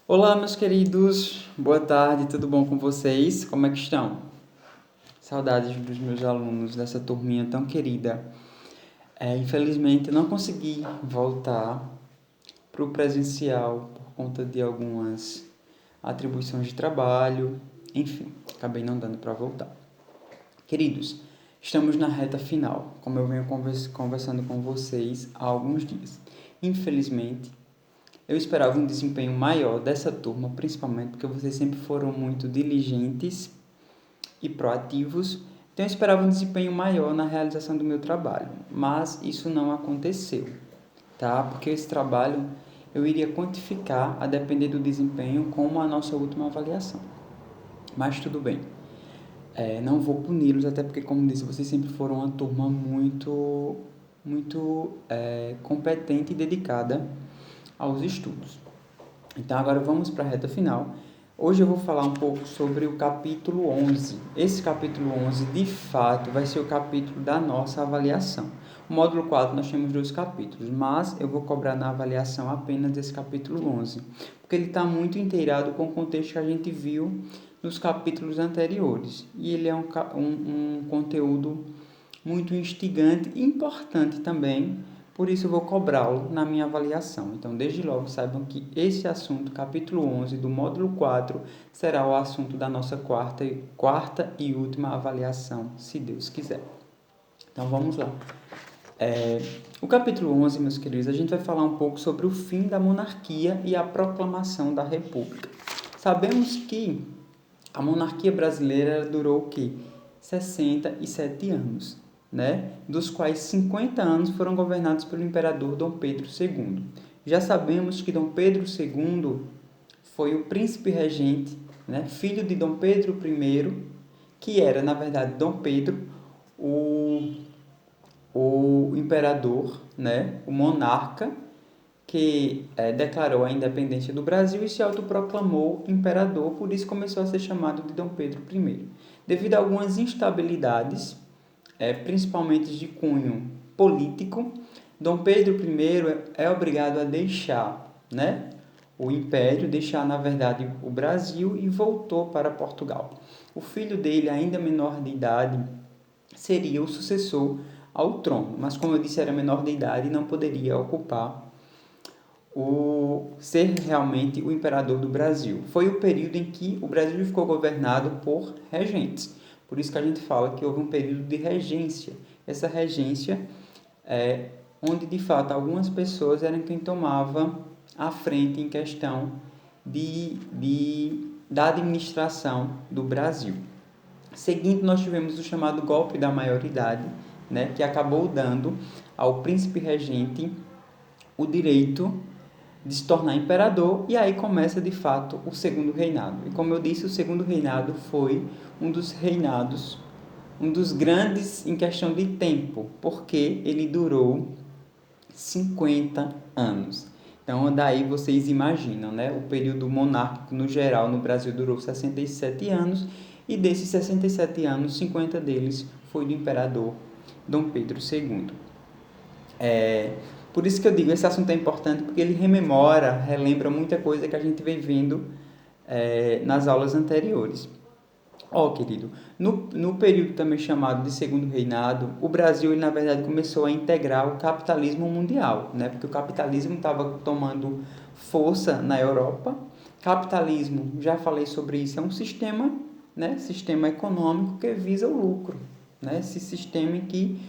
Olá, meus queridos, boa tarde, tudo bom com vocês? Como é que estão? Saudades dos meus alunos, dessa turminha tão querida. Infelizmente, eu não consegui voltar para o presencial por conta de algumas atribuições de trabalho, enfim, acabei não dando para voltar. Queridos, estamos na reta final, como eu venho conversando com vocês há alguns dias. Infelizmente, eu esperava um desempenho maior dessa turma, principalmente porque vocês sempre foram muito diligentes e proativos, então eu esperava um desempenho maior na realização do meu trabalho, mas isso não aconteceu, tá? Porque esse trabalho eu iria quantificar a depender do desempenho como a nossa última avaliação. Mas tudo bem. Não vou puni-los, até porque, como disse, vocês sempre foram uma turma muito competente e dedicada aos estudos. Então, agora vamos para a reta final. Hoje eu vou falar um pouco sobre o capítulo 11. Esse capítulo 11, de fato, vai ser o capítulo da nossa avaliação. O módulo 4 nós temos 2 capítulos, mas eu vou cobrar na avaliação apenas desse capítulo 11, porque ele está muito inteirado com o contexto que a gente viu nos capítulos anteriores. E ele é um conteúdo muito instigante e importante também, por isso eu vou cobrá-lo na minha avaliação. Então, desde logo, saibam que esse assunto, capítulo 11 do módulo 4, será o assunto da nossa quarta e última avaliação, se Deus quiser. Então, vamos lá. O capítulo 11, meus queridos, a gente vai falar um pouco sobre o fim da monarquia e a proclamação da república. Sabemos que a monarquia brasileira durou o quê? 67 anos, né? Dos quais 50 anos foram governados pelo imperador Dom Pedro II. Já sabemos que Dom Pedro II foi o príncipe regente, né? Filho de Dom Pedro I, que era, na verdade, Dom Pedro, o, o imperador, né? O monarca, que declarou a independência do Brasil e se autoproclamou imperador, por isso começou a ser chamado de Dom Pedro I. Devido a algumas instabilidades, principalmente de cunho político, Dom Pedro I é obrigado a deixar, né, o império, deixar, na verdade, o Brasil e voltou para Portugal. O filho dele, ainda menor de idade, seria o sucessor ao trono, mas como eu disse, era menor de idade e não poderia ocupar ser realmente o imperador do Brasil. Foi o período em que o Brasil ficou governado por regentes. Por isso que a gente fala que houve um período de regência. Essa regência é onde, de fato, algumas pessoas eram quem tomava a frente em questão da administração do Brasil. Seguindo, nós tivemos o chamado golpe da maioridade, né, que acabou dando ao príncipe regente o direito de se tornar imperador, e aí começa de fato o segundo reinado. E como eu disse, o segundo reinado foi um dos reinados, um dos grandes em questão de tempo, porque ele durou 50 anos. Então, daí vocês imaginam, né? O período monárquico no geral no Brasil durou 67 anos, e desses 67 anos, 50 deles foi do imperador Dom Pedro II. Por isso que eu digo, esse assunto é importante, porque ele relembra muita coisa que a gente vem vendo nas aulas anteriores. Querido, no período também chamado de Segundo Reinado, o Brasil, ele, na verdade, começou a integrar o capitalismo mundial, né? Porque o capitalismo estava tomando força na Europa. Capitalismo, já falei sobre isso, é um sistema, né? Sistema econômico que visa o lucro, né? Esse sistema em que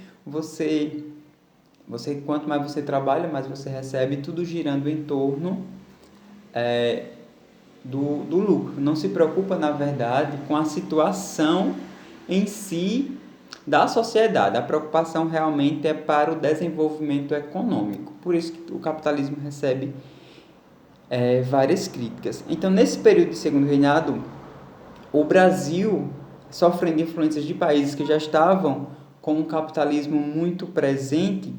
quanto mais você trabalha, mais você recebe, tudo girando em torno do lucro. Não se preocupa, na verdade, com a situação em si da sociedade. A preocupação realmente é para o desenvolvimento econômico. Por isso que o capitalismo recebe várias críticas. Então, nesse período de Segundo Reinado, o Brasil, sofrendo influências de países que já estavam com um capitalismo muito presente,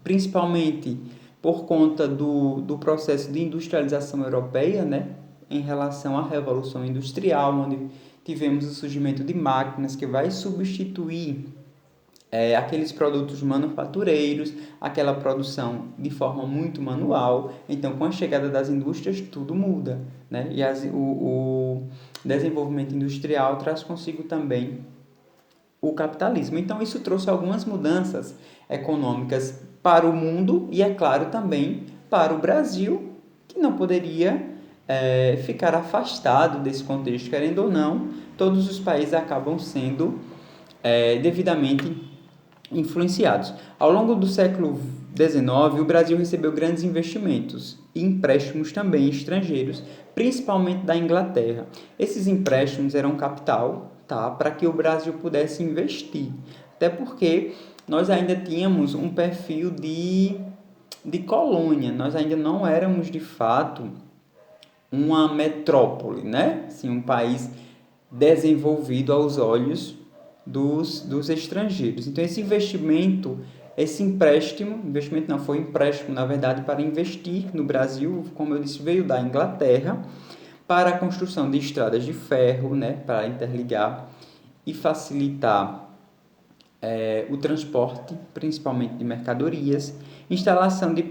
principalmente por conta do processo de industrialização europeia, né, em relação à Revolução Industrial, onde tivemos o surgimento de máquinas que vai substituir aqueles produtos manufatureiros, aquela produção de forma muito manual. Então, com a chegada das indústrias, tudo muda, né? E o desenvolvimento industrial traz consigo também o capitalismo. Então, isso trouxe algumas mudanças econômicas para o mundo e, é claro, também para o Brasil, que não poderia ficar afastado desse contexto, querendo ou não, todos os países acabam sendo devidamente influenciados. Ao longo do século XIX, o Brasil recebeu grandes investimentos e empréstimos também estrangeiros, principalmente da Inglaterra. Esses empréstimos eram capital, tá, para que o Brasil pudesse investir. Até porque nós ainda tínhamos um perfil de colônia, nós ainda não éramos de fato uma metrópole, né? Assim, um país desenvolvido aos olhos dos estrangeiros. Então, esse investimento, esse investimento não, foi empréstimo, na verdade, para investir no Brasil, como eu disse, veio da Inglaterra, para a construção de estradas de ferro, né, para interligar e facilitar o transporte, principalmente de mercadorias, instalação de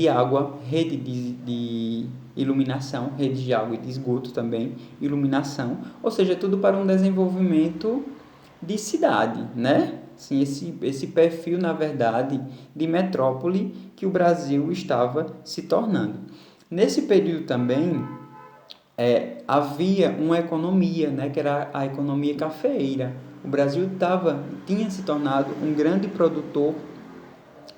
água, rede de iluminação, rede de água e de esgoto também, iluminação, ou seja, tudo para um desenvolvimento de cidade, né? Sim, esse perfil, na verdade, de metrópole que o Brasil estava se tornando. Nesse período também, havia uma economia, né, que era a economia cafeeira. O Brasil tinha se tornado um grande produtor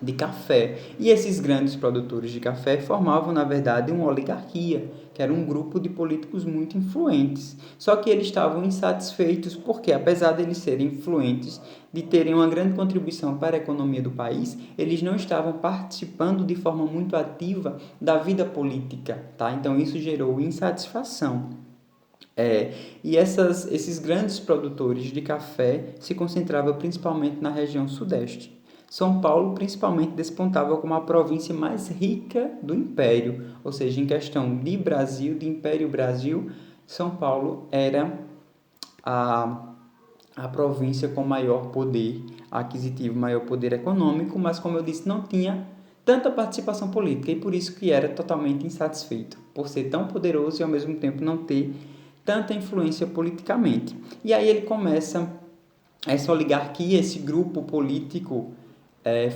de café. E esses grandes produtores de café formavam, na verdade, uma oligarquia, que era um grupo de políticos muito influentes. Só que eles estavam insatisfeitos porque, apesar de eles serem influentes, de terem uma grande contribuição para a economia do país, eles não estavam participando de forma muito ativa da vida política, tá? Então isso gerou insatisfação. E esses grandes produtores de café se concentravam principalmente na região sudeste. São Paulo principalmente despontava como a província mais rica do Império, ou seja, em questão de Brasil, de Império Brasil, São Paulo era a província com maior poder aquisitivo, maior poder econômico, mas como eu disse, não tinha tanta participação política e por isso que era totalmente insatisfeito, por ser tão poderoso e ao mesmo tempo não ter tanta influência politicamente. E aí ele começa essa oligarquia, esse grupo político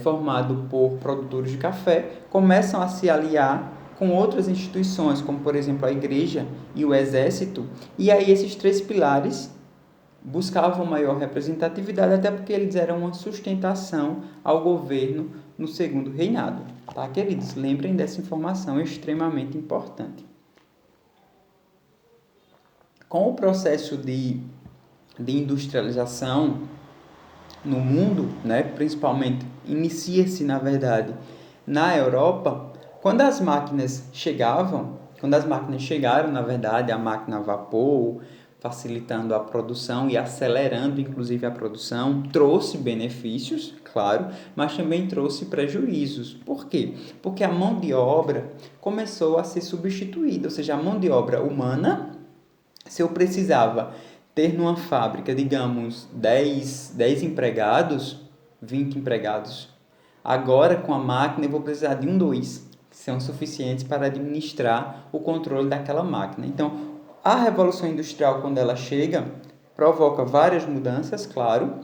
formado por produtores de café, começam a se aliar com outras instituições, como por exemplo a igreja e o exército, e aí esses três pilares buscavam maior representatividade, até porque eles eram uma sustentação ao governo no segundo reinado. Tá, queridos? Lembrem dessa informação, é extremamente importante. Com o processo de industrialização no mundo, né, principalmente inicia-se, na verdade, na Europa, quando as máquinas chegaram, na verdade, a máquina a vapor, facilitando a produção e acelerando, inclusive, a produção, trouxe benefícios, claro, mas também trouxe prejuízos. Por quê? Porque a mão de obra começou a ser substituída, ou seja, a mão de obra humana, se eu precisava ter numa fábrica, digamos, 10 empregados, 20 empregados, agora com a máquina eu vou precisar de 2, que são suficientes para administrar o controle daquela máquina. Então, a Revolução Industrial, quando ela chega, provoca várias mudanças, claro,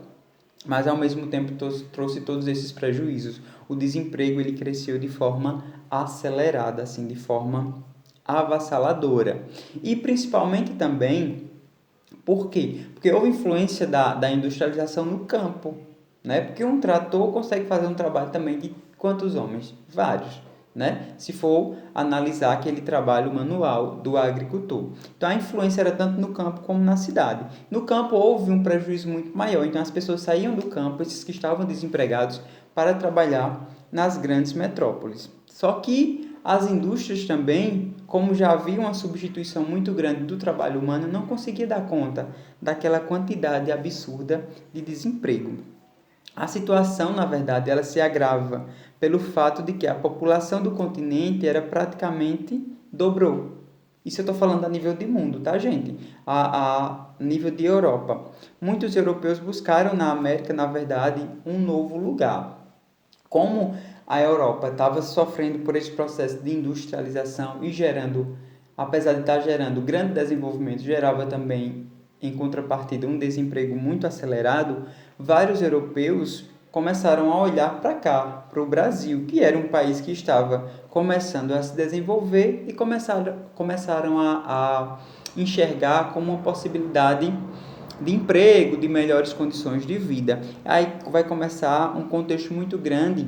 mas ao mesmo tempo trouxe todos esses prejuízos. O desemprego ele cresceu de forma acelerada, assim, de forma avassaladora. E principalmente também, por quê? Porque houve influência da industrialização no campo, né? Porque um trator consegue fazer um trabalho também de quantos homens? Vários, né? Se for analisar aquele trabalho manual do agricultor. Então, a influência era tanto no campo como na cidade. No campo houve um prejuízo muito maior, então as pessoas saíam do campo, esses que estavam desempregados, para trabalhar nas grandes metrópoles. Só que as indústrias também, como já havia uma substituição muito grande do trabalho humano, não conseguia dar conta daquela quantidade absurda de desemprego. A situação, na verdade, ela se agrava pelo fato de que a população do continente era praticamente dobrou. Isso eu estou falando a nível de mundo, tá, gente? A nível de Europa. Muitos europeus buscaram na América, na verdade, um novo lugar. Como a Europa estava sofrendo por esse processo de industrialização e gerando, apesar de estar gerando grande desenvolvimento, gerava também, em contrapartida, um desemprego muito acelerado, vários europeus começaram a olhar para cá, para o Brasil, que era um país que estava começando a se desenvolver e começaram a enxergar como uma possibilidade de emprego, de melhores condições de vida. Aí vai começar um contexto muito grande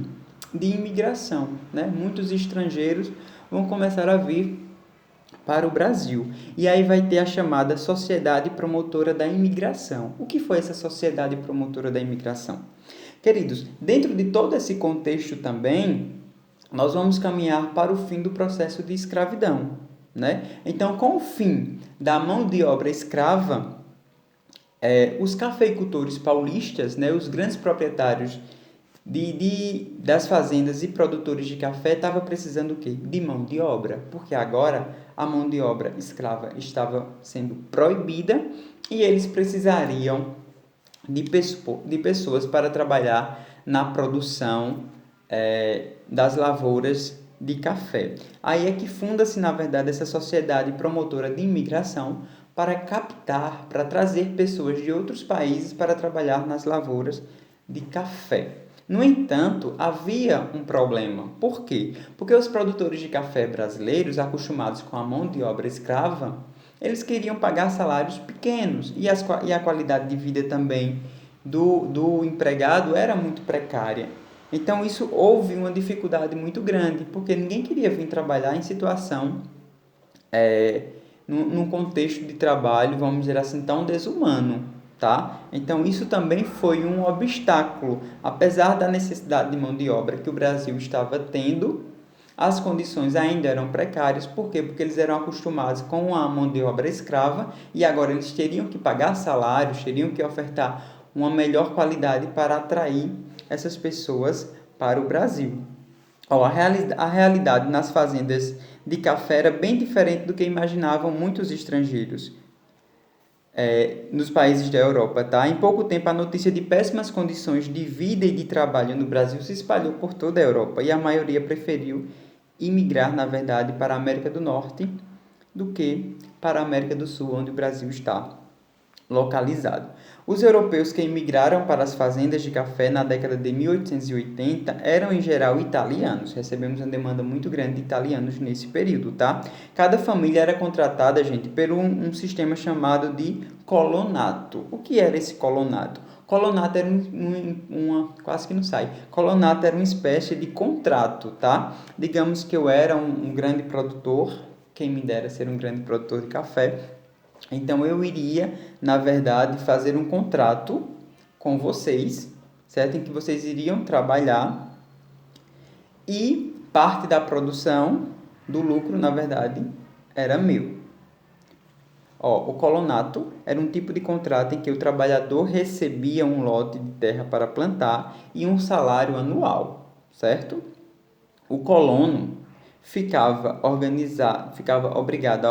de imigração, né? Muitos estrangeiros vão começar a vir para o Brasil. E aí vai ter a chamada Sociedade Promotora da Imigração. O que foi essa Sociedade Promotora da Imigração? Queridos, dentro de todo esse contexto também, nós vamos caminhar para o fim do processo de escravidão, né? Então, com o fim da mão de obra escrava, os cafeicultores paulistas, né, os grandes proprietários das fazendas e produtores de café estavam precisando o quê? De mão de obra, porque agora a mão de obra escrava estava sendo proibida e eles precisariam de pessoas para trabalhar na produção das lavouras de café. Aí é que funda-se, na verdade, essa sociedade promotora de imigração para captar, para trazer pessoas de outros países para trabalhar nas lavouras de café. No entanto, havia um problema. Por quê? Porque os produtores de café brasileiros, acostumados com a mão de obra escrava, eles queriam pagar salários pequenos e a qualidade de vida também do empregado era muito precária. Então, isso houve uma dificuldade muito grande, porque ninguém queria vir trabalhar em situação, num contexto de trabalho, vamos dizer assim, tão desumano, tá? Então, isso também foi um obstáculo. Apesar da necessidade de mão de obra que o Brasil estava tendo, as condições ainda eram precárias. Por quê? Porque eles eram acostumados com a mão de obra escrava e agora eles teriam que pagar salários, teriam que ofertar uma melhor qualidade para atrair essas pessoas para o Brasil. A realidade nas fazendas de café era bem diferente do que imaginavam muitos estrangeiros nos países da Europa, tá? Em pouco tempo, a notícia de péssimas condições de vida e de trabalho no Brasil se espalhou por toda a Europa e a maioria preferiu imigrar, na verdade, para a América do Norte do que para a América do Sul, onde o Brasil está localizado. Os europeus que imigraram para as fazendas de café na década de 1880 eram em geral italianos. Recebemos uma demanda muito grande de italianos nesse período, tá? Cada família era contratada, gente, por um sistema chamado de colonato. O que era esse colonato? Colonato era quase que não sai. Colonato era uma espécie de contrato, tá? Digamos que eu era um grande produtor, quem me dera ser um grande produtor de café. Então, eu iria, na verdade, fazer um contrato com vocês, certo? Em que vocês iriam trabalhar e parte da produção, do lucro, na verdade, era meu. O colonato era um tipo de contrato em que o trabalhador recebia um lote de terra para plantar e um salário anual, certo? O colono ficava obrigado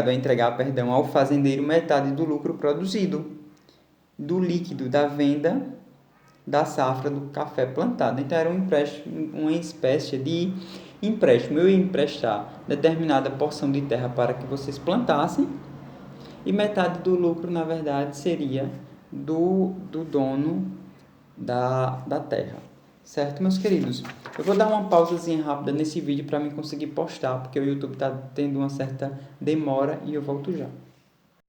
a entregar, ao fazendeiro metade do lucro produzido, do líquido da venda da safra do café plantado. Então, era um empréstimo, uma espécie de empréstimo. Eu ia emprestar determinada porção de terra para que vocês plantassem e metade do lucro, na verdade, seria do dono da terra. Certo, meus queridos? Eu vou dar uma pausazinha rápida nesse vídeo para mim conseguir postar, porque o YouTube está tendo uma certa demora e eu volto já.